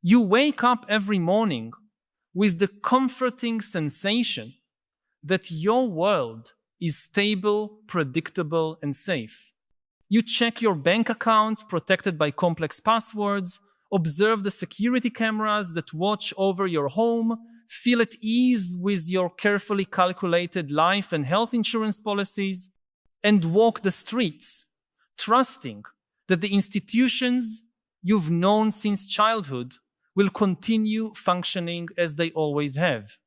You wake up every morning with the comforting sensation that your world is stable, predictable, and safe. You check your bank accounts protected by complex passwords, observe the security cameras that watch over your home, feel at ease with your carefully calculated life and health insurance policies, and walk the streets, trusting that the institutions you've known since childhood will continue functioning as they always have.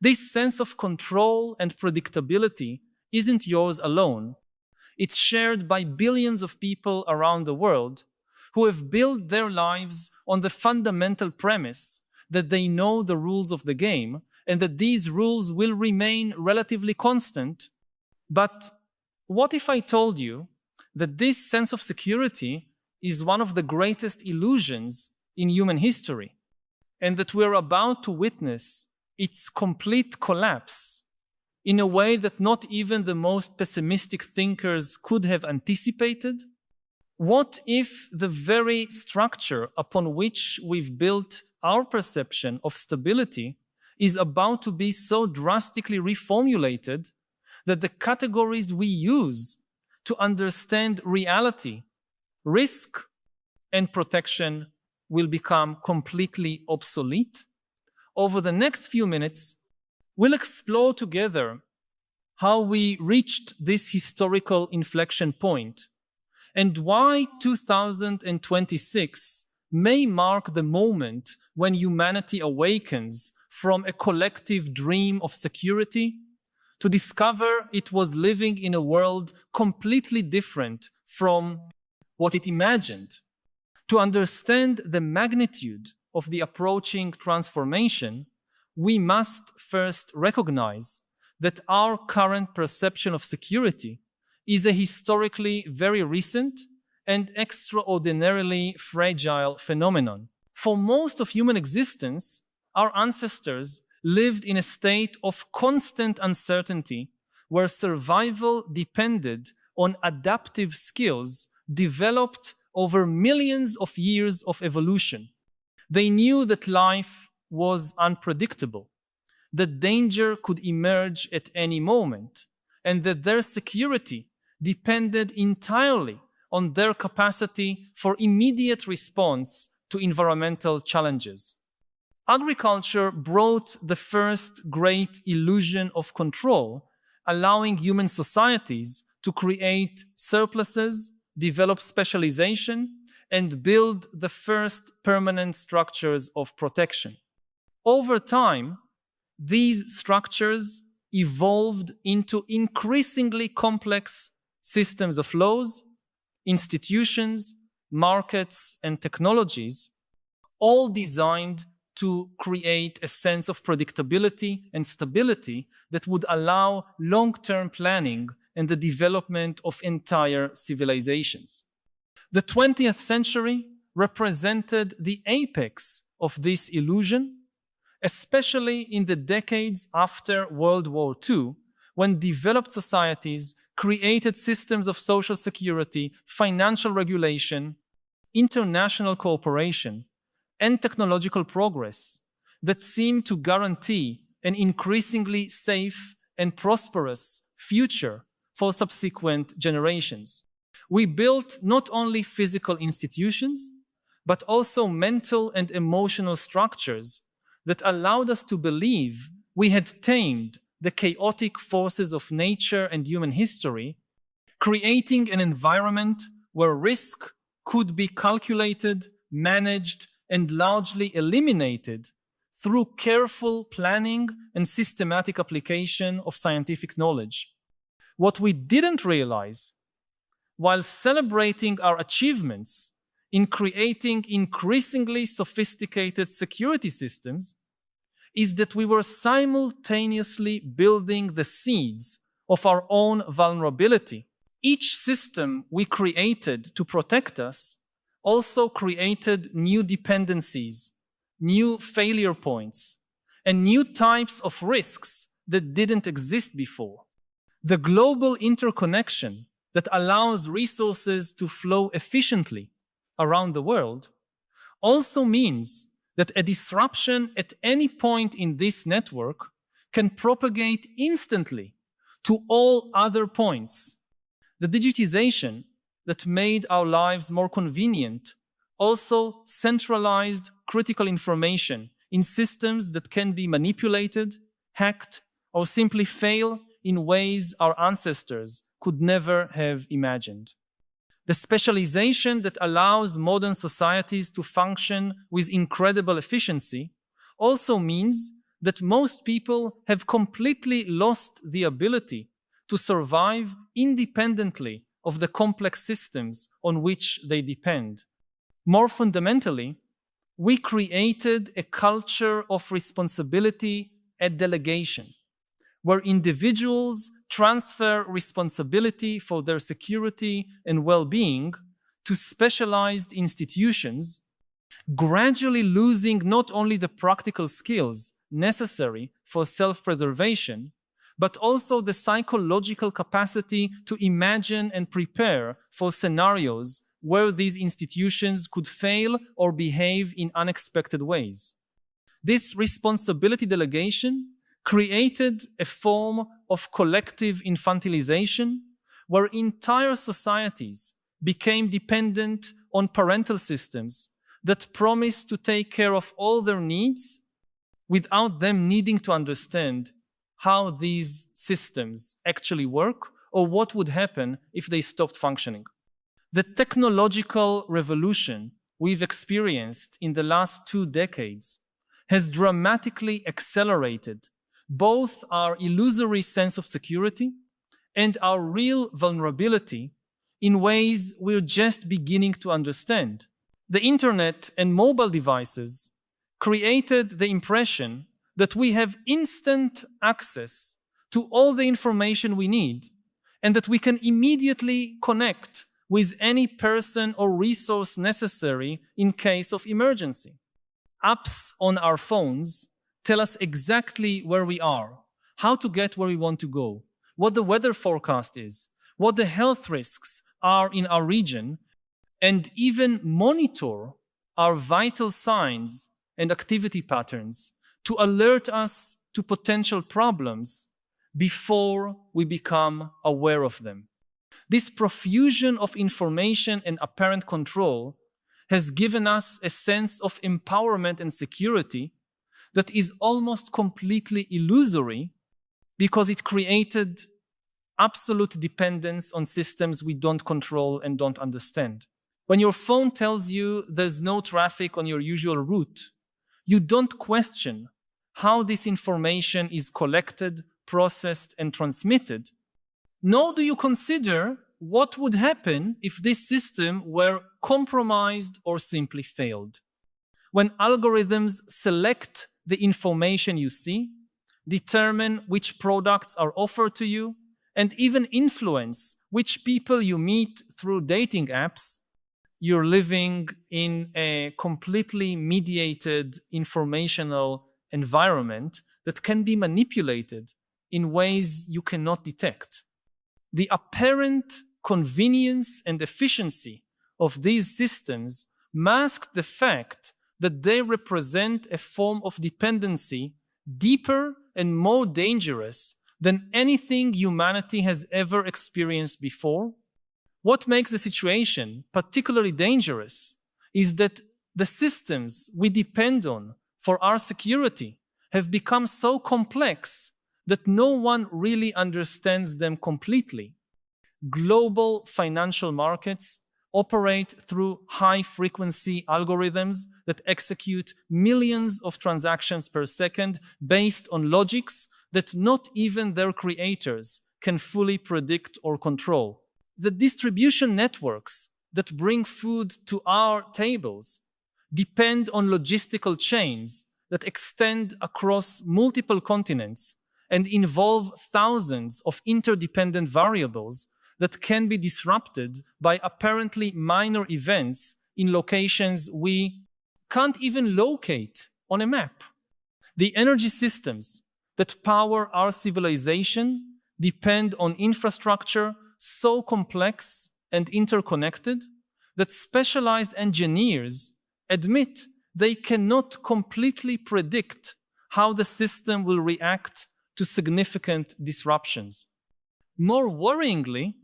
This sense of control and predictability isn't yours alone. It's shared by billions of people around the world who have built their lives on the fundamental premise that they know the rules of the game and that these rules will remain relatively constant. But what if I told you that this sense of security is one of the greatest illusions in human history, and that we're about to witness its complete collapse in a way that not even the most pessimistic thinkers could have anticipated? What if the very structure upon which we've built our perception of stability is about to be so drastically reformulated that the categories we use to understand reality, risk, and protection will become completely obsolete? Over the next few minutes, we'll explore together how we reached this historical inflection point and why 2026 may mark the moment when humanity awakens from a collective dream of security to discover it was living in a world completely different from what it imagined. To understand the magnitude of the approaching transformation, we must first recognize that our current perception of security is a historically very recent and extraordinarily fragile phenomenon. For most of human existence, our ancestors lived in a state of constant uncertainty where survival depended on adaptive skills developed over millions of years of evolution. They knew that life was unpredictable, that danger could emerge at any moment, and that their security depended entirely on their capacity for immediate response to environmental challenges. Agriculture brought the first great illusion of control, allowing human societies to create surpluses, develop specialization, and build the first permanent structures of protection. Over time, these structures evolved into increasingly complex systems of laws, institutions, markets, and technologies, all designed to create a sense of predictability and stability that would allow long-term planning and the development of entire civilizations. The 20th century represented the apex of this illusion, especially in the decades after World War II, when developed societies created systems of social security, financial regulation, international cooperation, and technological progress that seemed to guarantee an increasingly safe and prosperous future for subsequent generations. We built not only physical institutions, but also mental and emotional structures that allowed us to believe we had tamed the chaotic forces of nature and human history, creating an environment where risk could be calculated, managed, and largely eliminated through careful planning and systematic application of scientific knowledge. What we didn't realize, while celebrating our achievements in creating increasingly sophisticated security systems, is that we were simultaneously building the seeds of our own vulnerability. Each system we created to protect us also created new dependencies, new failure points, and new types of risks that didn't exist before. The global interconnection that allows resources to flow efficiently around the world also means that a disruption at any point in this network can propagate instantly to all other points. The digitization that made our lives more convenient also centralized critical information in systems that can be manipulated, hacked, or simply fail in ways our ancestors could never have imagined. The specialization that allows modern societies to function with incredible efficiency also means that most people have completely lost the ability to survive independently of the complex systems on which they depend. More fundamentally, we created a culture of responsibility and delegation, where individuals transfer responsibility for their security and well-being to specialized institutions, gradually losing not only the practical skills necessary for self-preservation, but also the psychological capacity to imagine and prepare for scenarios where these institutions could fail or behave in unexpected ways. This responsibility delegation created a form of collective infantilization where entire societies became dependent on parental systems that promised to take care of all their needs without them needing to understand how these systems actually work or what would happen if they stopped functioning. The technological revolution we've experienced in the last 2 decades has dramatically accelerated both our illusory sense of security and our real vulnerability in ways we're just beginning to understand. The internet and mobile devices created the impression that we have instant access to all the information we need and that we can immediately connect with any person or resource necessary in case of emergency. Apps on our phones tell us exactly where we are, how to get where we want to go, what the weather forecast is, what the health risks are in our region, and even monitor our vital signs and activity patterns to alert us to potential problems before we become aware of them. This profusion of information and apparent control has given us a sense of empowerment and security that is almost completely illusory because it created absolute dependence on systems we don't control and don't understand. When your phone tells you there's no traffic on your usual route, you don't question how this information is collected, processed, and transmitted, nor do you consider what would happen if this system were compromised or simply failed. When algorithms select the information you see, determine which products are offered to you, and even influence which people you meet through dating apps, you're living in a completely mediated informational environment that can be manipulated in ways you cannot detect. The apparent convenience and efficiency of these systems mask the fact that they represent a form of dependency deeper and more dangerous than anything humanity has ever experienced before. What makes the situation particularly dangerous is that the systems we depend on for our security have become so complex that no one really understands them completely. Global financial markets operate through high-frequency algorithms that execute millions of transactions per second based on logics that not even their creators can fully predict or control. The distribution networks that bring food to our tables depend on logistical chains that extend across multiple continents and involve thousands of interdependent variables that can be disrupted by apparently minor events in locations we can't even locate on a map. The energy systems that power our civilization depend on infrastructure so complex and interconnected that specialized engineers admit they cannot completely predict how the system will react to significant disruptions. More worryingly,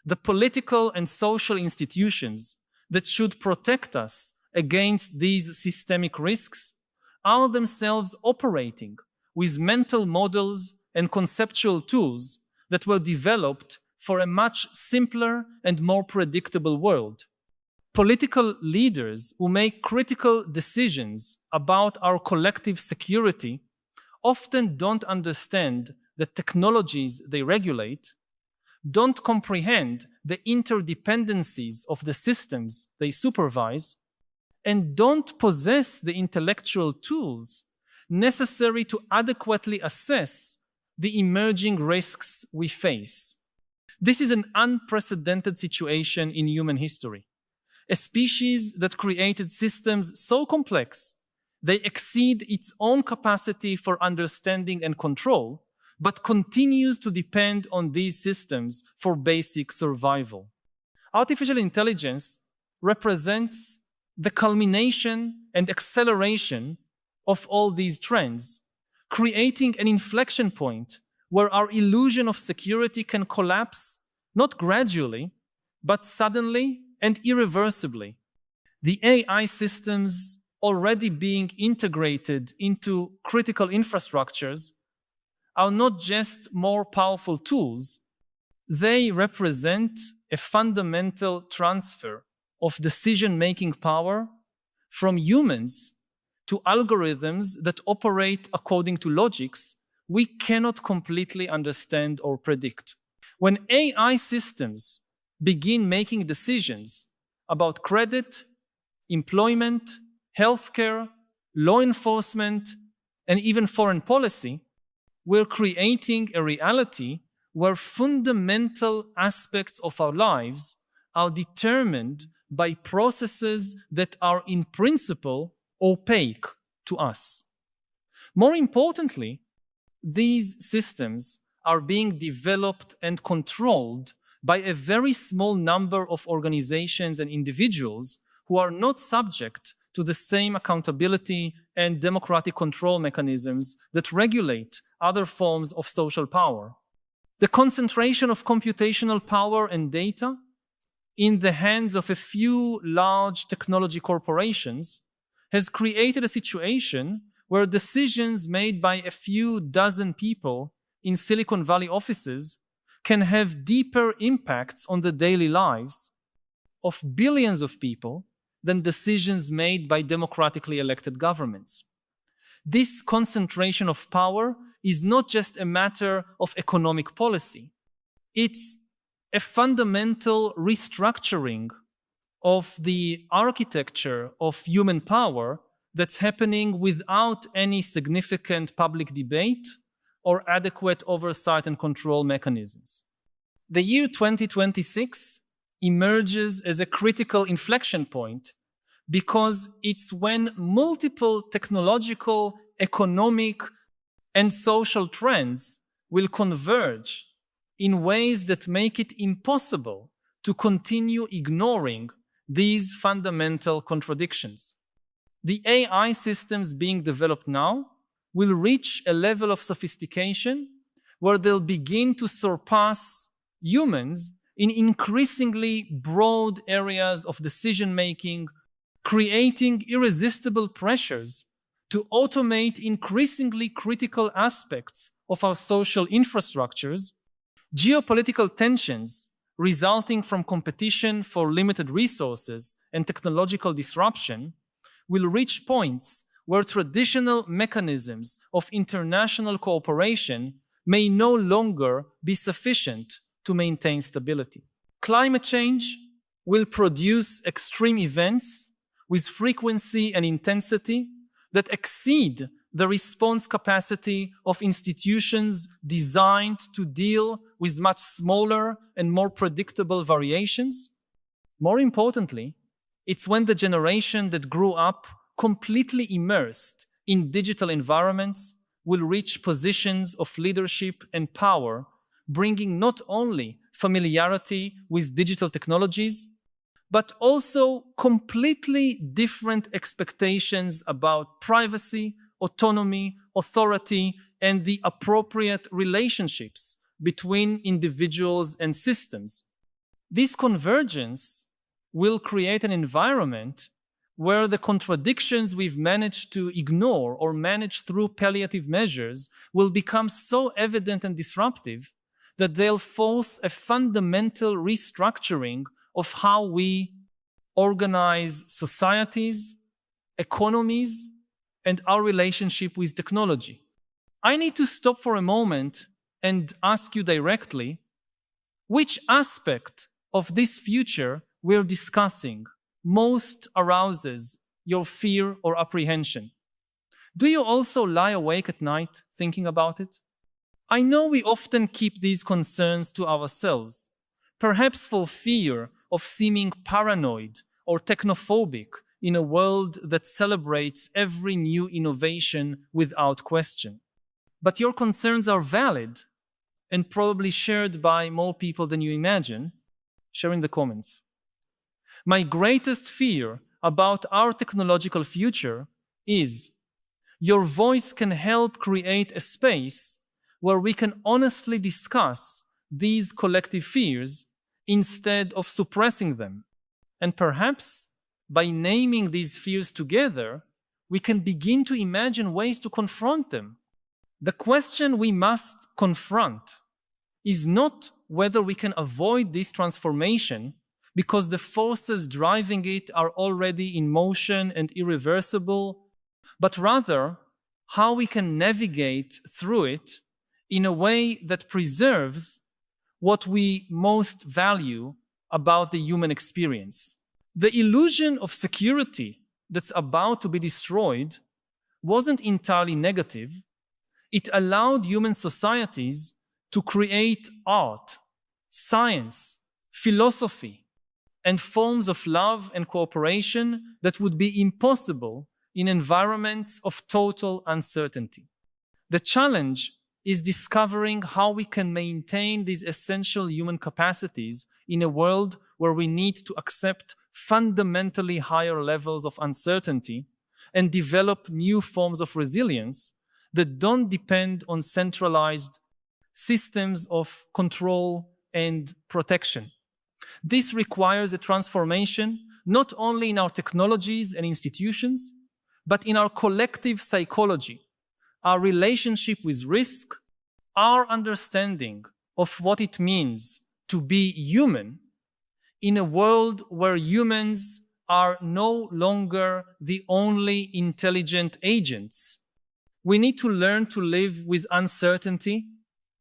the political and social institutions that should protect us against these systemic risks are themselves operating with mental models and conceptual tools that were developed for a much simpler and more predictable world. Political leaders who make critical decisions about our collective security often don't understand the technologies they regulate, don't comprehend the interdependencies of the systems they supervise, and don't possess the intellectual tools necessary to adequately assess the emerging risks we face. This is an unprecedented situation in human history. A species that created systems so complex they exceed its own capacity for understanding and control, but continues to depend on these systems for basic survival. Artificial intelligence represents the culmination and acceleration of all these trends, creating an inflection point where our illusion of security can collapse, not gradually, but suddenly and irreversibly. The AI systems already being integrated into critical infrastructures are not just more powerful tools, they represent a fundamental transfer of decision-making power from humans to algorithms that operate according to logics we cannot completely understand or predict. When AI systems begin making decisions about credit, employment, healthcare, law enforcement, and even foreign policy, we're creating a reality where fundamental aspects of our lives are determined by processes that are in principle opaque to us. More importantly, these systems are being developed and controlled by a very small number of organizations and individuals who are not subject to the same accountability and democratic control mechanisms that regulate other forms of social power. The concentration of computational power and data in the hands of a few large technology corporations has created a situation where decisions made by a few dozen people in Silicon Valley offices can have deeper impacts on the daily lives of billions of people than decisions made by democratically elected governments. This concentration of power is not just a matter of economic policy. It's a fundamental restructuring of the architecture of human power that's happening without any significant public debate or adequate oversight and control mechanisms. The year 2026 emerges as a critical inflection point because it's when multiple technological, economic, and social trends will converge in ways that make it impossible to continue ignoring these fundamental contradictions. The AI systems being developed now will reach a level of sophistication where they'll begin to surpass humans in increasingly broad areas of decision-making, creating irresistible pressures to automate increasingly critical aspects of our social infrastructures. Geopolitical tensions resulting from competition for limited resources and technological disruption will reach points where traditional mechanisms of international cooperation may no longer be sufficient to maintain stability. Climate change will produce extreme events with frequency and intensity that exceed the response capacity of institutions designed to deal with much smaller and more predictable variations. More importantly, it's when the generation that grew up completely immersed in digital environments will reach positions of leadership and power, bringing not only familiarity with digital technologies, but also completely different expectations about privacy, autonomy, authority, and the appropriate relationships between individuals and systems. This convergence will create an environment where the contradictions we've managed to ignore or manage through palliative measures will become so evident and disruptive that they'll force a fundamental restructuring of how we organize societies, economies, and our relationship with technology. I need to stop for a moment and ask you directly, which aspect of this future we're discussing most arouses your fear or apprehension? Do you also lie awake at night thinking about it? I know we often keep these concerns to ourselves, perhaps for fear of seeming paranoid or technophobic in a world that celebrates every new innovation without question. But your concerns are valid and probably shared by more people than you imagine. Share in the comments. My greatest fear about our technological future is your voice can help create a space where we can honestly discuss these collective fears instead of suppressing them. And perhaps by naming these fears together, we can begin to imagine ways to confront them. The question we must confront is not whether we can avoid this transformation because the forces driving it are already in motion and irreversible, but rather how we can navigate through it in a way that preserves what we most value about the human experience. The illusion of security that's about to be destroyed wasn't entirely negative. It allowed human societies to create art, science, philosophy, and forms of love and cooperation that would be impossible in environments of total uncertainty. The challenge is discovering how we can maintain these essential human capacities in a world where we need to accept fundamentally higher levels of uncertainty and develop new forms of resilience that don't depend on centralized systems of control and protection. This requires a transformation not only in our technologies and institutions, but in our collective psychology, our relationship with risk, our understanding of what it means to be human in a world where humans are no longer the only intelligent agents. We need to learn to live with uncertainty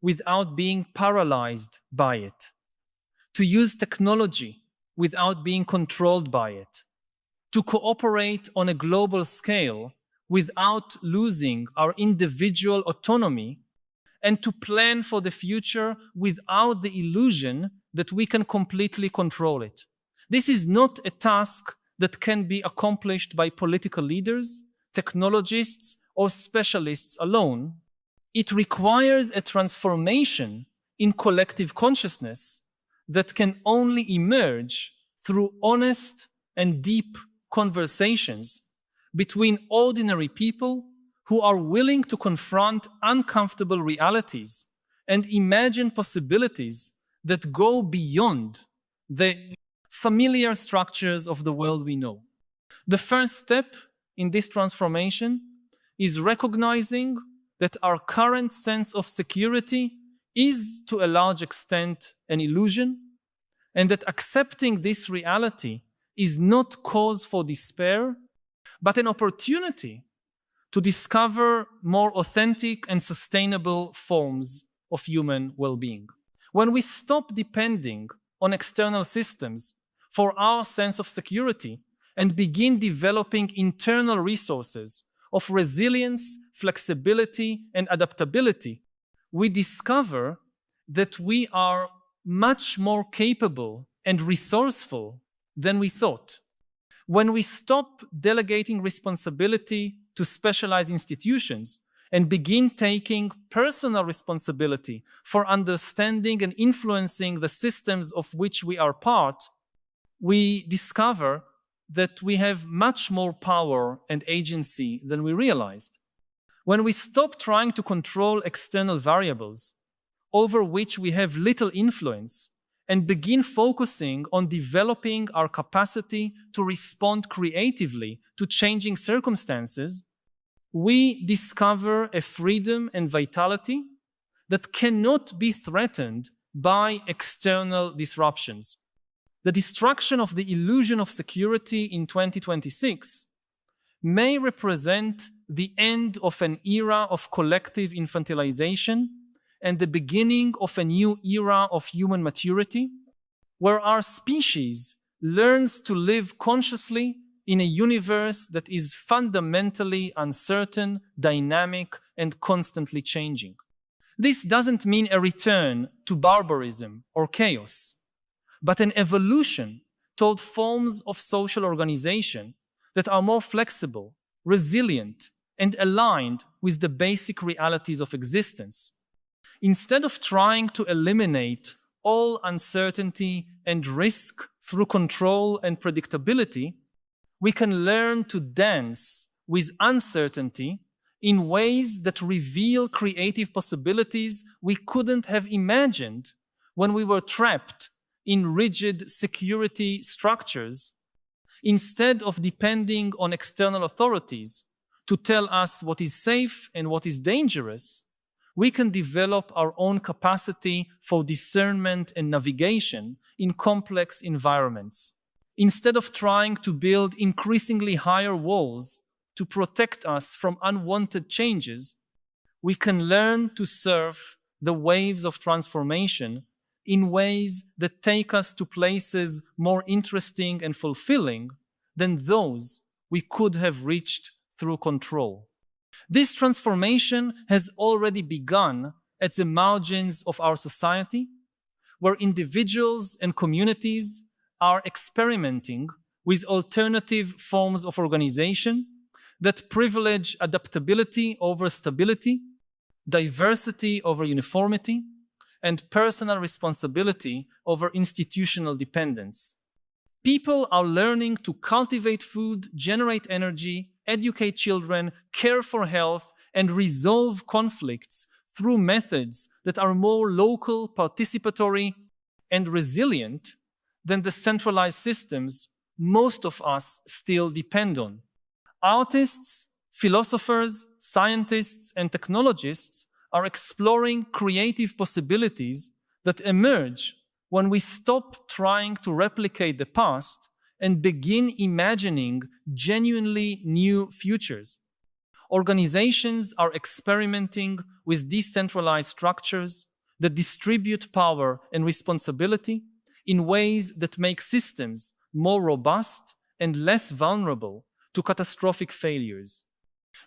without being paralyzed by it, to use technology without being controlled by it, to cooperate on a global scale without losing our individual autonomy, and to plan for the future without the illusion that we can completely control it. This is not a task that can be accomplished by political leaders, technologists, or specialists alone. It requires a transformation in collective consciousness that can only emerge through honest and deep conversations between ordinary people who are willing to confront uncomfortable realities and imagine possibilities that go beyond the familiar structures of the world we know. The first step in this transformation is recognizing that our current sense of security is to a large extent an illusion, and that accepting this reality is not cause for despair, but an opportunity to discover more authentic and sustainable forms of human well-being. When we stop depending on external systems for our sense of security and begin developing internal resources of resilience, flexibility, and adaptability, we discover that we are much more capable and resourceful than we thought. When we stop delegating responsibility to specialized institutions and begin taking personal responsibility for understanding and influencing the systems of which we are part, we discover that we have much more power and agency than we realized. When we stop trying to control external variables over which we have little influence and begin focusing on developing our capacity to respond creatively to changing circumstances, we discover a freedom and vitality that cannot be threatened by external disruptions. The destruction of the illusion of security in 2026 may represent the end of an era of collective infantilization and the beginning of a new era of human maturity, where our species learns to live consciously in a universe that is fundamentally uncertain, dynamic, and constantly changing. This doesn't mean a return to barbarism or chaos, but an evolution toward forms of social organization that are more flexible, resilient, and aligned with the basic realities of existence. Instead of trying to eliminate all uncertainty and risk through control and predictability, we can learn to dance with uncertainty in ways that reveal creative possibilities we couldn't have imagined when we were trapped in rigid security structures, instead of depending on external authorities to tell us what is safe and what is dangerous. We can develop our own capacity for discernment and navigation in complex environments. Instead of trying to build increasingly higher walls to protect us from unwanted changes, we can learn to surf the waves of transformation in ways that take us to places more interesting and fulfilling than those we could have reached through control. This transformation has already begun at the margins of our society, where individuals and communities are experimenting with alternative forms of organization that privilege adaptability over stability, diversity over uniformity, and personal responsibility over institutional dependence. People are learning to cultivate food, generate energy, educate children, care for health, and resolve conflicts through methods that are more local, participatory, and resilient than the centralized systems most of us still depend on. Artists, philosophers, scientists, and technologists are exploring creative possibilities that emerge when we stop trying to replicate the past and begin imagining genuinely new futures. Organizations are experimenting with decentralized structures that distribute power and responsibility in ways that make systems more robust and less vulnerable to catastrophic failures.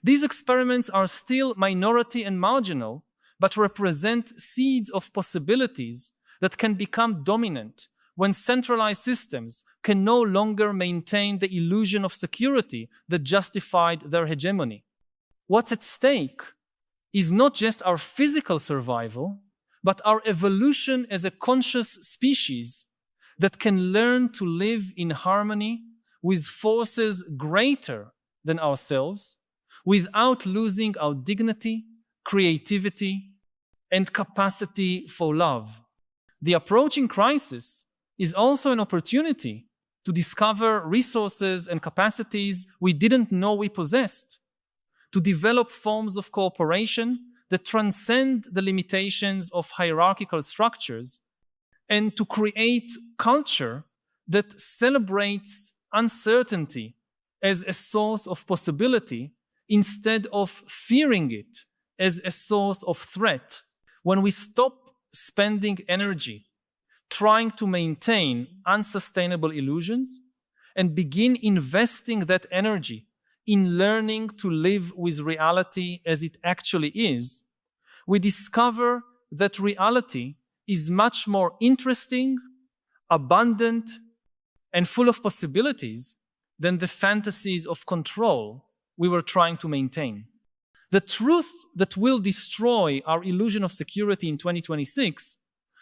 These experiments are still minority and marginal, but represent seeds of possibilities that can become dominant when centralized systems can no longer maintain the illusion of security that justified their hegemony. What's at stake is not just our physical survival, but our evolution as a conscious species that can learn to live in harmony with forces greater than ourselves without losing our dignity, creativity, and capacity for love. The approaching crisis is also an opportunity to discover resources and capacities we didn't know we possessed, to develop forms of cooperation that transcend the limitations of hierarchical structures, and to create culture that celebrates uncertainty as a source of possibility instead of fearing it as a source of threat. When we stop spending energy trying to maintain unsustainable illusions and begin investing that energy in learning to live with reality as it actually is, we discover that reality is much more interesting, abundant, and full of possibilities than the fantasies of control we were trying to maintain. The truth that will destroy our illusion of security in 2026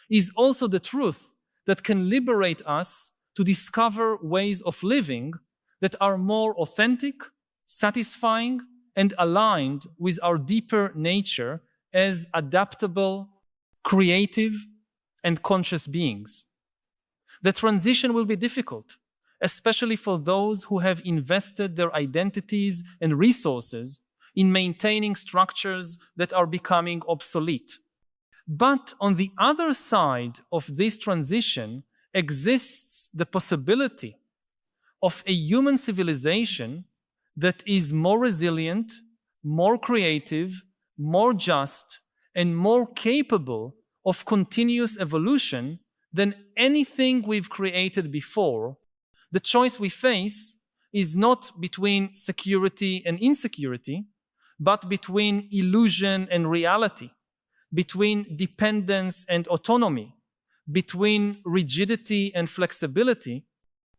is also the truth that can liberate us to discover ways of living that are more authentic, satisfying, and aligned with our deeper nature as adaptable, creative, and conscious beings. The transition will be difficult, especially for those who have invested their identities and resources in maintaining structures that are becoming obsolete. But on the other side of this transition exists the possibility of a human civilization that is more resilient, more creative, more just, and more capable of continuous evolution than anything we've created before. The choice we face is not between security and insecurity, but between illusion and reality, between dependence and autonomy, between rigidity and flexibility,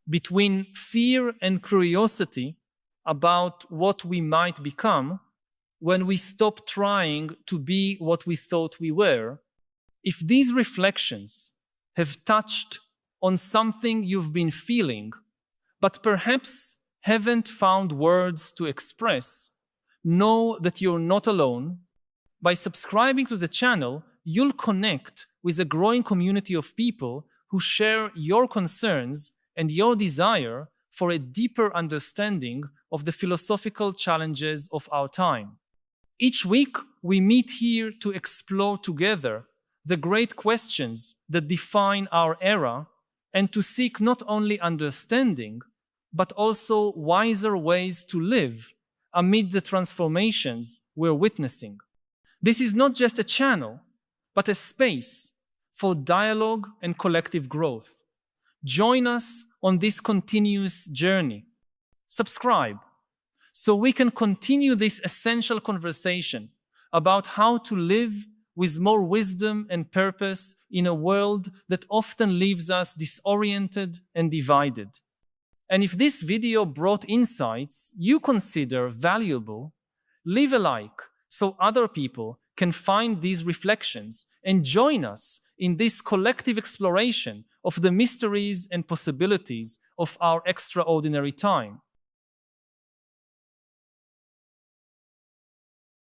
between fear and curiosity about what we might become when we stop trying to be what we thought we were. If these reflections have touched on something you've been feeling, but perhaps haven't found words to express, know that you're not alone. By subscribing to the channel, you'll connect with a growing community of people who share your concerns and your desire for a deeper understanding of the philosophical challenges of our time. Each week, we meet here to explore together the great questions that define our era and to seek not only understanding, but also wiser ways to live amid the transformations we're witnessing. This is not just a channel, but a space for dialogue and collective growth. Join us on this continuous journey. Subscribe so we can continue this essential conversation about how to live with more wisdom and purpose in a world that often leaves us disoriented and divided. And if this video brought insights you consider valuable, leave a like so other people can find these reflections and join us in this collective exploration of the mysteries and possibilities of our extraordinary time.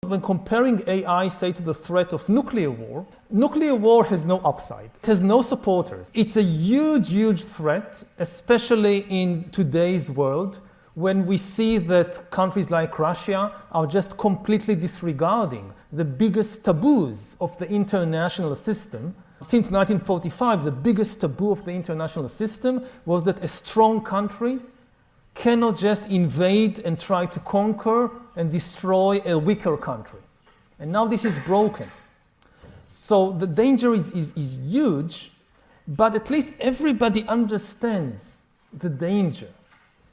When comparing AI, say, to the threat of nuclear war has no upside. It has no supporters. It's a huge, huge threat, especially in today's world, when we see that countries like Russia are just completely disregarding the biggest taboos of the international system. Since 1945, the biggest taboo of the international system was that a strong country cannot just invade and try to conquer and destroy a weaker country. And now this is broken. So the danger is huge, but at least everybody understands the danger.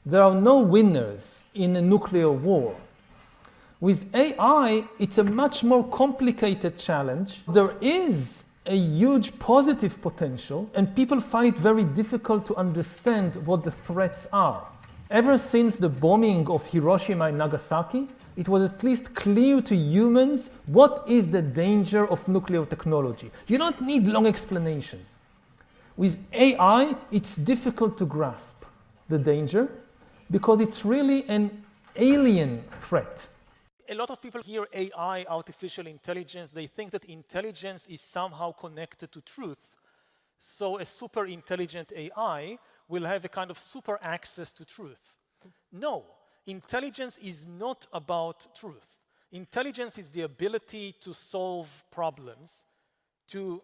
There are no winners in a nuclear war. With AI, it's a much more complicated challenge. There is a huge positive potential, and people find it very difficult to understand what the threats are. Ever since the bombing of Hiroshima and Nagasaki, it was at least clear to humans what is the danger of nuclear technology. You don't need long explanations. With AI, it's difficult to grasp the danger because it's really an alien threat. A lot of people hear AI, artificial intelligence, they think that intelligence is somehow connected to truth. So a super intelligent AI will have a kind of super access to truth. No, intelligence is not about truth. Intelligence is the ability to solve problems, to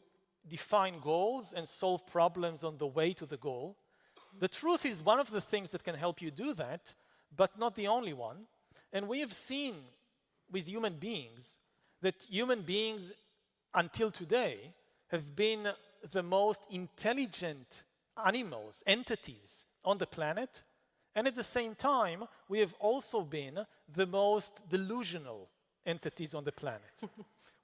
define goals and solve problems on the way to the goal. The truth is one of the things that can help you do that, but not the only one. And we have seen with human beings that human beings until today have been the most intelligent animals, entities on the planet, and at the same time, we have also been the most delusional entities on the planet.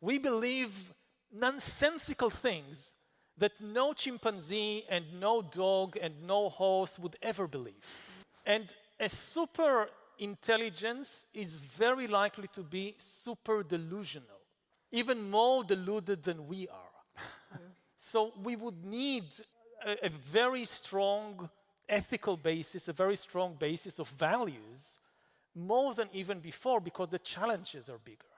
We believe nonsensical things that no chimpanzee and no dog and no horse would ever believe. And a super intelligence is very likely to be super delusional, even more deluded than we are. So we would need a very strong ethical basis, a very strong basis of values, more than even before, because the challenges are bigger.